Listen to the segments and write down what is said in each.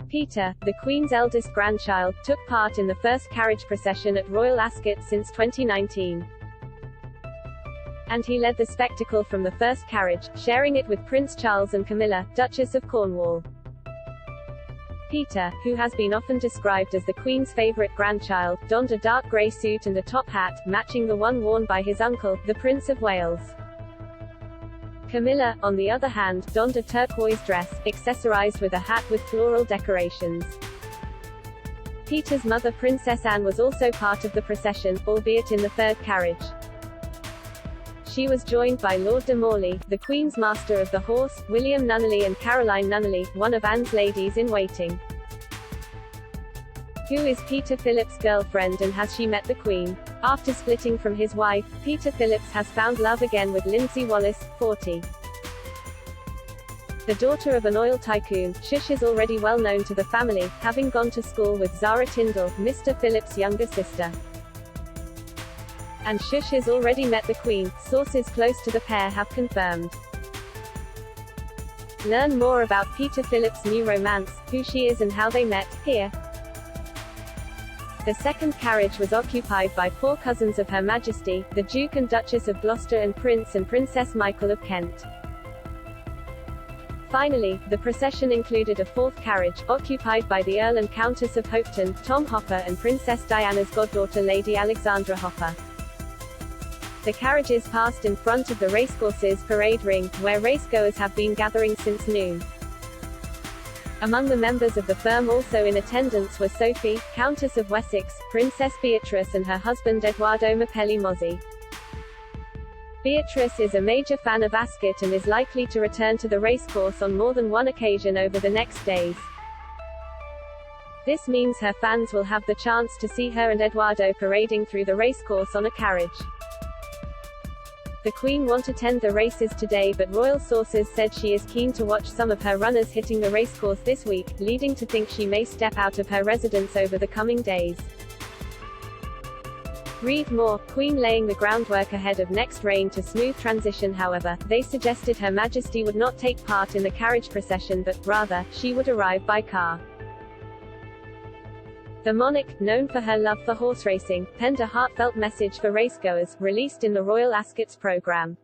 Peter, the Queen's eldest grandchild, took part in the first carriage procession at Royal Ascot since 2019. And he led the spectacle from the first carriage, sharing it with Prince Charles and Camilla, Duchess of Cornwall. Peter, who has been often described as the Queen's favourite grandchild, donned a dark grey suit and a top hat, matching the one worn by his uncle, the Prince of Wales. Camilla, on the other hand, donned a turquoise dress, accessorised with a hat with floral decorations. Peter's mother Princess Anne was also part of the procession, albeit in the third carriage. She was joined by Lord de Morley, the Queen's Master of the Horse, William Nunnally and Caroline Nunnally, one of Anne's ladies-in-waiting. Who is Peter Phillips' girlfriend and has she met the Queen? After splitting from his wife, Peter Phillips has found love again with Lindsay Wallace, 40. The daughter of an oil tycoon, Shush is already well known to the family, having gone to school with Zara Tyndall, Mr. Phillips' younger sister. And Shush has already met the Queen, sources close to the pair have confirmed. Learn more about Peter Phillips' new romance, who she is and how they met, here. The second carriage was occupied by 4 cousins of Her Majesty, the Duke and Duchess of Gloucester and Prince and Princess Michael of Kent. Finally, the procession included a 4th carriage, occupied by the Earl and Countess of Hopetoun, Tom Hopper and Princess Diana's goddaughter Lady Alexandra Hopper. The carriages passed in front of the racecourse's parade ring, where racegoers have been gathering since noon. Among the members of the firm also in attendance were Sophie, Countess of Wessex, Princess Beatrice and her husband Edoardo Mapelli Mozzi. Beatrice is a major fan of Ascot and is likely to return to the racecourse on more than one occasion over the next days. This means her fans will have the chance to see her and Edoardo parading through the racecourse on a carriage. The Queen won't attend the races today, but royal sources said she is keen to watch some of her runners hitting the racecourse this week, leading to think she may step out of her residence over the coming days. Read more. Queen laying the groundwork ahead of next reign to smooth transition. However, they suggested Her Majesty would not take part in the carriage procession but, rather, she would arrive by car. The monarch, known for her love for horse racing, penned a heartfelt message for racegoers, released in the Royal Ascot's programme.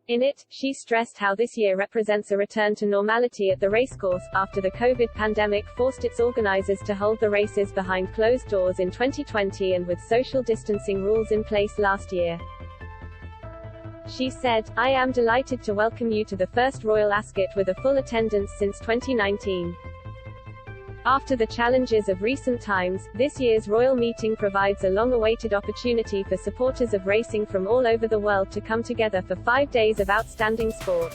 In it, she stressed how this year represents a return to normality at the racecourse, after the COVID pandemic forced its organisers to hold the races behind closed doors in 2020 and with social distancing rules in place last year. She said, "I am delighted to welcome you to the first Royal Ascot with a full attendance since 2019. After the challenges of recent times, this year's royal meeting provides a long-awaited opportunity for supporters of racing from all over the world to come together for 5 days of outstanding sport.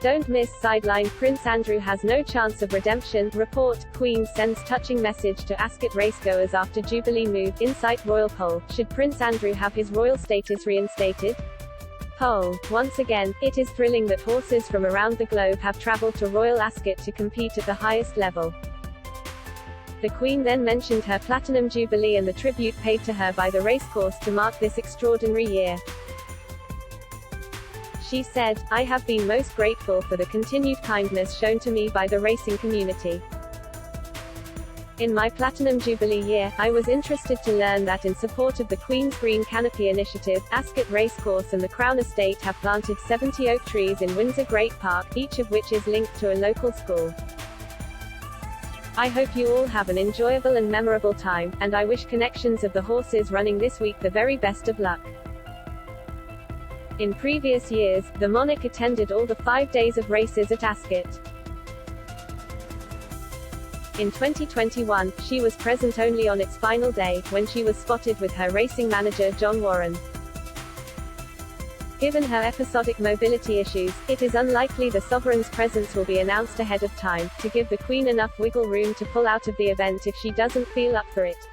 Don't miss sideline. Prince Andrew has no chance of redemption. Report, Queen sends touching message to Ascot racegoers after Jubilee move. Insight Royal poll, should Prince Andrew have his royal status reinstated? Poll. Once again, it is thrilling that horses from around the globe have travelled to Royal Ascot to compete at the highest level. The Queen then mentioned her Platinum Jubilee and the tribute paid to her by the racecourse to mark this extraordinary year. She said, "I have been most grateful for the continued kindness shown to me by the racing community. In my Platinum Jubilee year, I was interested to learn that in support of the Queen's Green Canopy Initiative, Ascot Racecourse and the Crown Estate have planted 70 oak trees in Windsor Great Park, each of which is linked to a local school. I hope you all have an enjoyable and memorable time, and I wish connections of the horses running this week the very best of luck." In previous years, the monarch attended all the 5 days of races at Ascot. In 2021, she was present only on its final day, when she was spotted with her racing manager John Warren. Given her episodic mobility issues, it is unlikely the sovereign's presence will be announced ahead of time, to give the Queen enough wiggle room to pull out of the event if she doesn't feel up for it.